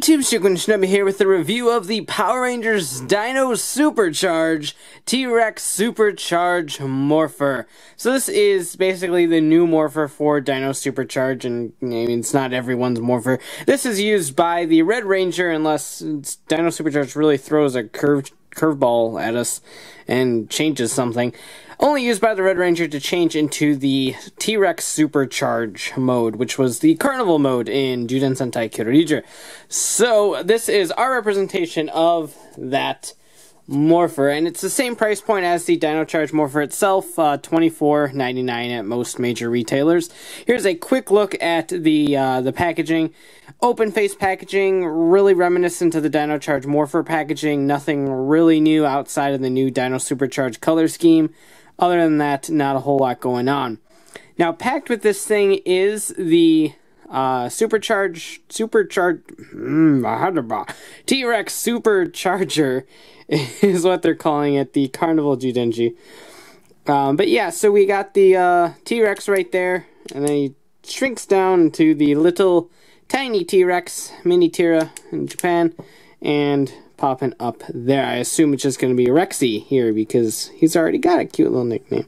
YouTube, Shinobi here with a review of the Power Rangers Dino Super Charge T-Rex Super Charge Morpher. So this is basically the new Morpher for Dino Super Charge, and I mean, it's not everyone's Morpher. This is used by the Red Ranger unless Dino Super Charge really throws a curveball at us and changes something. Only used by the Red Ranger to change into the T-Rex Super Charge mode, which was the Carnival mode in Juden Sentai Kyoryuger. So this is our representation of that Morpher, and it's the same price point as the Dino Charge Morpher itself, $24.99 at most major retailers. Here's a quick look at the packaging. Open face packaging, really reminiscent of the Dino Charge Morpher packaging. Nothing really new outside of the new Dino Super Charge color scheme. Other than that, not a whole lot going on. Now, packed with this thing is the T-Rex Super Charger is what they're calling it, the Carnival Judenji. But yeah, so we got the T-Rex right there, and then he shrinks down to the little tiny T-Rex, mini Tira in Japan, and popping up there. I assume it's just going to be Rexy here because he's already got a cute little nickname.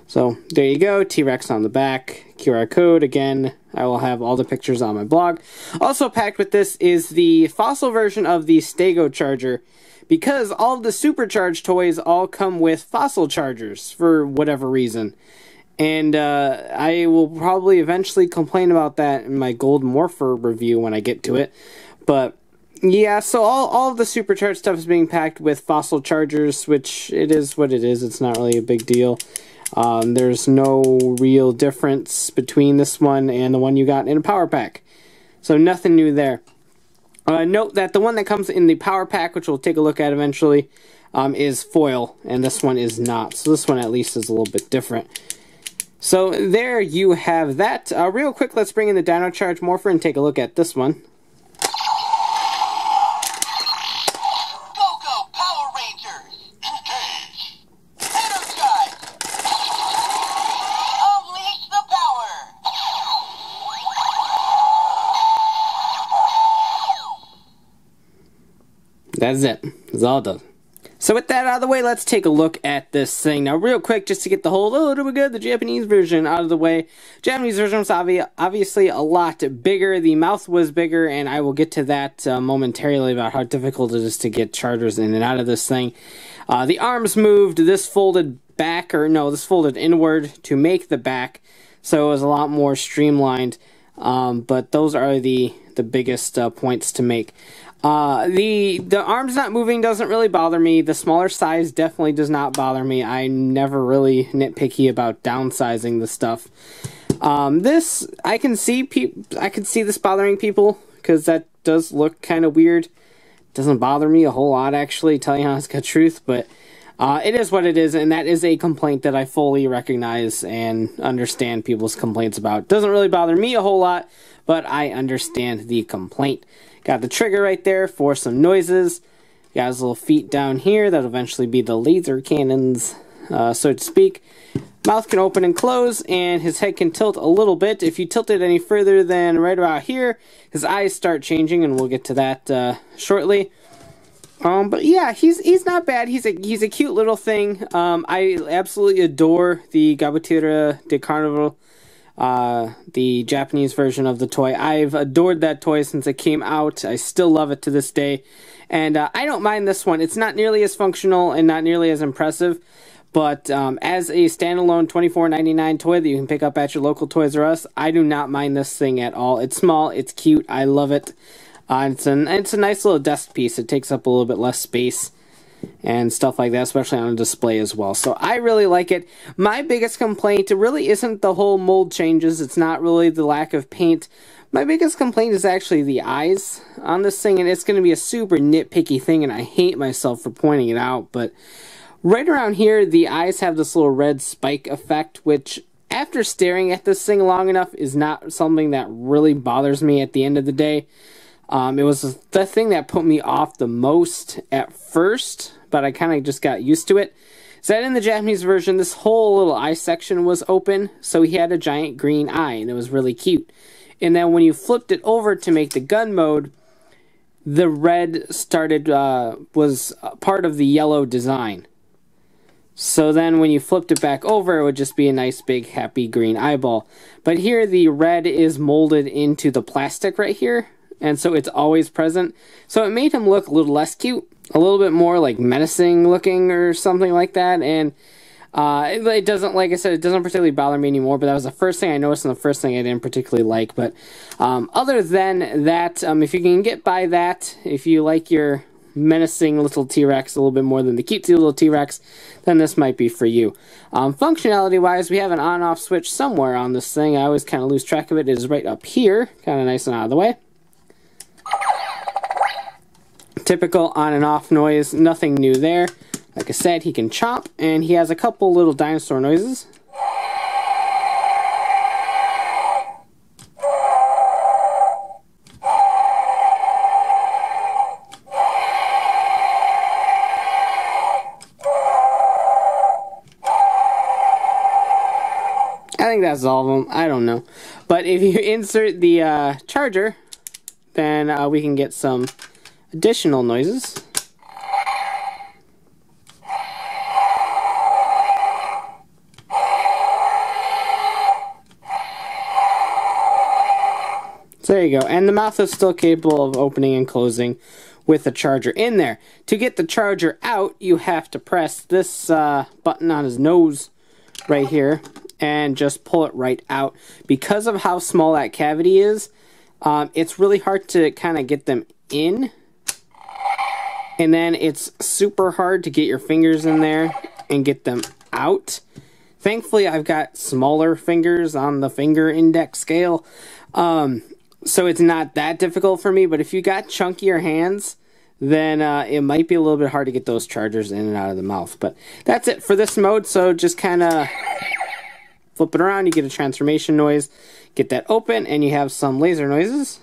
So there you go, T-Rex on the back, QR code. Again, I will have all the pictures on my blog. Also packed with this is the fossil version of the Stego Charger, because all of the Supercharged toys all come with fossil chargers for whatever reason. And I will probably eventually complain about that in my Gold Morpher review when I get to it. But yeah, so all of the Supercharged stuff is being packed with fossil chargers, which it is what it is. It's not really a big deal. There's no real difference between this one and the one you got in a power pack. So nothing new there. Note that the one that comes in the power pack, which we'll take a look at eventually, is foil, and this one is not. So this one at least is a little bit different. So there you have that. Real quick, let's bring in the Dino Charge Morpher and take a look at this one. That's it. That's all done. So with that out of the way, let's take a look at this thing. Now real quick, just to get the whole, the Japanese version out of the way. Japanese version was obviously a lot bigger. The mouth was bigger, and I will get to that momentarily about how difficult it is to get chargers in and out of this thing. The arms moved. This folded back, or no, this folded inward to make the back. So it was a lot more streamlined. But those are the biggest points to make. The arms not moving doesn't really bother me. The smaller size definitely does not bother me. I'm never really nitpicky about downsizing the stuff. This I can see this bothering people because that does look kind of weird. Doesn't bother me a whole lot, actually, tell you honest God truth, but it is what it is, and that is a complaint that I fully recognize and understand people's complaints about. Doesn't really bother me a whole lot, but I understand the complaint. Got the trigger right there for some noises. Got his little feet down here. That'll eventually be the laser cannons, so to speak. Mouth can open and close, and his head can tilt a little bit. If you tilt it any further than right about here, his eyes start changing, and we'll get to that shortly. But yeah, he's not bad. He's a cute little thing. I absolutely adore the Gabutira de Carnival. The Japanese version of the toy. I've adored that toy since it came out. I still love it to this day. And I don't mind this one. It's not nearly as functional and not nearly as impressive. But as a standalone $24.99 toy that you can pick up at your local Toys R Us, I do not mind this thing at all. It's small. It's cute. I love it. It's a nice little desk piece. It takes up a little bit less space and stuff like that, especially on a display as well. So I really like it. My biggest complaint really isn't the whole mold changes. It's not really the lack of paint. My biggest complaint is actually the eyes on this thing, and it's going to be a super nitpicky thing, and I hate myself for pointing it out, but right around here, the eyes have this little red spike effect, which after staring at this thing long enough is not something that really bothers me at the end of the day. It was the thing that put me off the most at first, but I kind of just got used to it. So that in the Japanese version, this whole little eye section was open, so he had a giant green eye, and it was really cute. And then when you flipped it over to make the gun mode, the red was part of the yellow design. So then when you flipped it back over, it would just be a nice big happy green eyeball. But here the red is molded into the plastic right here, and so it's always present. So it made him look a little less cute, a little bit more like menacing looking or something like that. And it doesn't, like I said, it doesn't particularly bother me anymore, but that was the first thing I noticed and the first thing I didn't particularly like. But other than that, if you can get by that, if you like your menacing little T-Rex a little bit more than the cutesy little T-Rex, then this might be for you. Functionality wise, we have an on-off switch somewhere on this thing. I always kind of lose track of it. It is right up here, kind of nice and out of the way. Typical on and off noise, nothing new there. Like I said, he can chomp, and he has a couple little dinosaur noises. I think that's all of them. I don't know. But if you insert the charger, then we can get some additional noises. So there you go. And the mouth is still capable of opening and closing with the charger in there. To get the charger out, you have to press this button on his nose right here and just pull it right out. Because of how small that cavity is, it's really hard to kind of get them in. And then it's super hard to get your fingers in there and get them out. Thankfully, I've got smaller fingers on the finger index scale. So it's not that difficult for me. But if you got chunkier hands, then it might be a little bit hard to get those chargers in and out of the mouth. But that's it for this mode. So just kind of flip it around, you get a transformation noise, get that open, and you have some laser noises.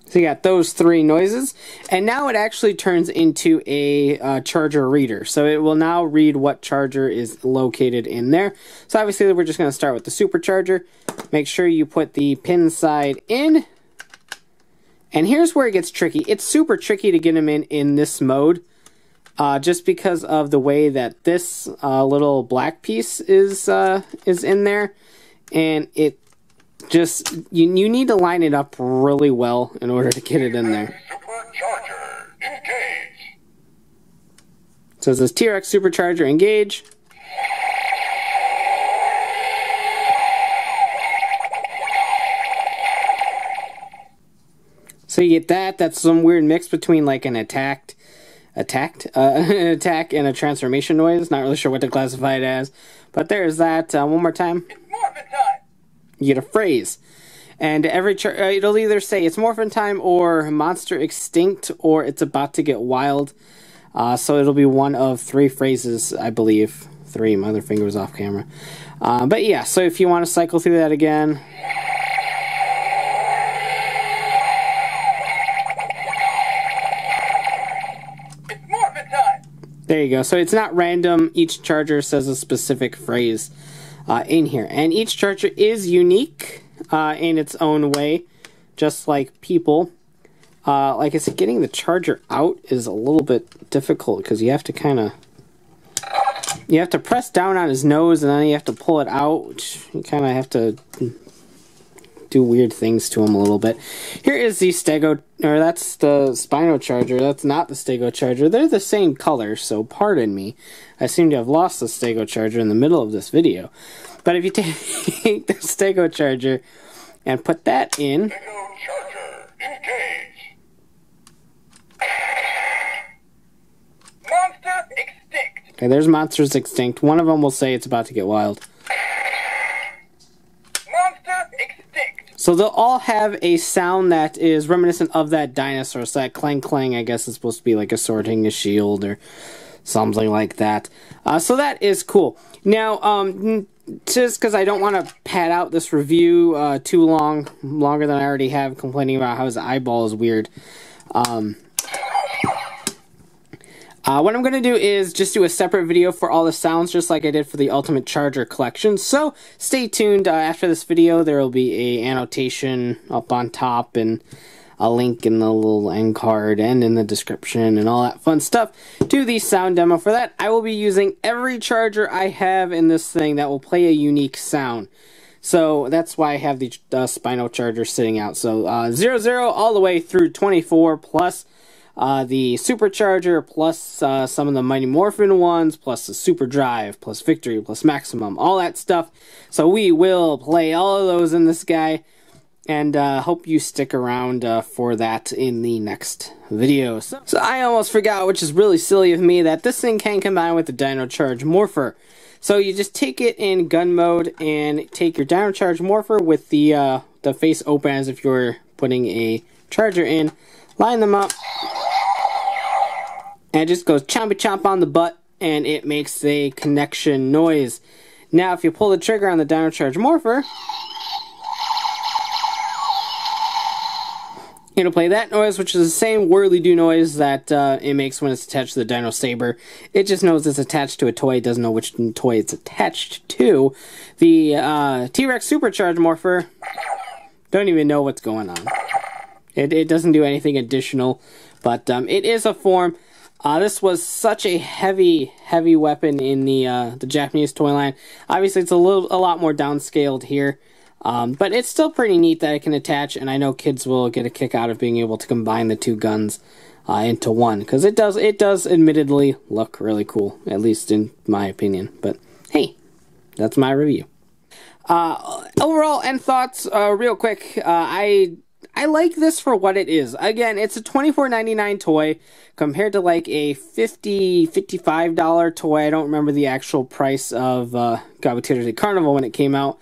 So you got those three noises, and now it actually turns into a charger reader. So it will now read what charger is located in there. So obviously we're just going to start with the supercharger. Make sure you put the pin side in. And here's where it gets tricky. It's super tricky to get them in this mode, just because of the way that this little black piece is in there, and it just you need to line it up really well in order to get it in there. Super Charger, engage. So it says T-Rex Super Charger, engage. So you get that. That's some weird mix between like an attack and a transformation noise. Not really sure what to classify it as. But there's that. One more time. It's morphin' time. You get a phrase. And every it'll either say it's morphin' time or monster extinct or it's about to get wild. So it'll be one of three phrases, I believe. Three. My other finger was off camera. But yeah, so if you want to cycle through that again. There you go. So it's not random. Each charger says a specific phrase in here. And each charger is unique in its own way, just like people. Like I said, getting the charger out is a little bit difficult because you have to kind of... You have to press down on his nose and then you have to pull it out, which you kind of have to do weird things to him a little bit. Here is the Stego, or that's the Dino Charger. That's not the Stego Charger. They're the same color, so pardon me. I seem to have lost the Stego Charger in the middle of this video. But if you take the Stego Charger and put that in... Dino Charger, engage. Monster extinct. Okay, there's monsters extinct. One of them will say it's about to get wild. So they'll all have a sound that is reminiscent of that dinosaur. So that clang clang, I guess, is supposed to be like a sword hitting a shield or something like that. So that is cool. Now, just because I don't want to pad out this review too longer than I already have, complaining about how his eyeball is weird. What I'm going to do is just do a separate video for all the sounds, just like I did for the Ultimate Charger collection. So stay tuned. After this video, there will be a annotation up on top and a link in the little end card and in the description and all that fun stuff to the sound demo. For that, I will be using every charger I have in this thing that will play a unique sound. So that's why I have the Spino Charger sitting out. So 00 all the way through 24 plus the Super Charger, plus some of the Mighty Morphin ones, plus the Super Drive, plus Victory, plus Maximum, all that stuff. So we will play all of those in this guy, and hope you stick around for that in the next video. So I almost forgot, which is really silly of me, that this thing can combine with the Dino Charge Morpher. So you just take it in gun mode and take your Dino Charge Morpher with the face open as if you're putting a charger in, line them up, and it just goes chompy chomp on the butt, and it makes a connection noise. Now, if you pull the trigger on the Dino Charge Morpher, it'll play that noise, which is the same whirly-doo noise that it makes when it's attached to the Dino Saber. It just knows it's attached to a toy. It doesn't know which toy it's attached to. The T-Rex Super Charge Morpher don't even know what's going on. It doesn't do anything additional, but it is a form. This was such a heavy weapon in the Japanese toy line. Obviously, it's a lot more downscaled here, but it's still pretty neat that it can attach. And I know kids will get a kick out of being able to combine the two guns into one, because it does admittedly look really cool, at least in my opinion. But hey, that's my review. Overall end thoughts, real quick. I like this for what it is. Again, it's a $24.99 toy compared to like a $55 toy. I don't remember the actual price of Gabutira Carnival when it came out.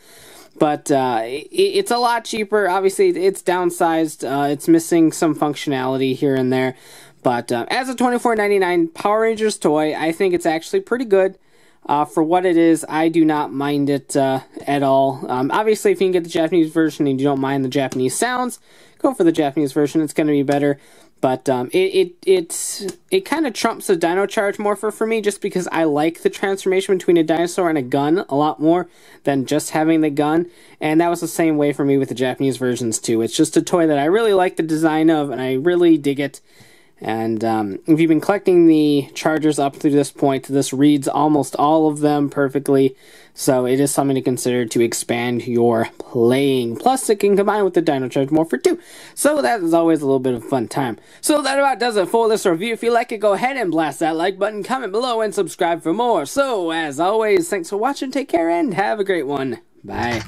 But it's a lot cheaper. Obviously, it's downsized. It's missing some functionality here and there. But as a $24.99 Power Rangers toy, I think it's actually pretty good. For what it is, I do not mind it at all. Obviously, if you can get the Japanese version and you don't mind the Japanese sounds, go for the Japanese version. It's going to be better. But it kind of trumps the Dino Charge Morpher for me, just because I like the transformation between a dinosaur and a gun a lot more than just having the gun. And that was the same way for me with the Japanese versions too. It's just a toy that I really like the design of, and I really dig it. And if you've been collecting the Chargers up through this point, this reads almost all of them perfectly. So it is something to consider to expand your playing. Plus, it can combine with the Dino Charge Morpher too. So that is always a little bit of a fun time. So that about does it for this review. If you like it, go ahead and blast that like button, comment below, and subscribe for more. So, as always, thanks for watching, take care, and have a great one. Bye.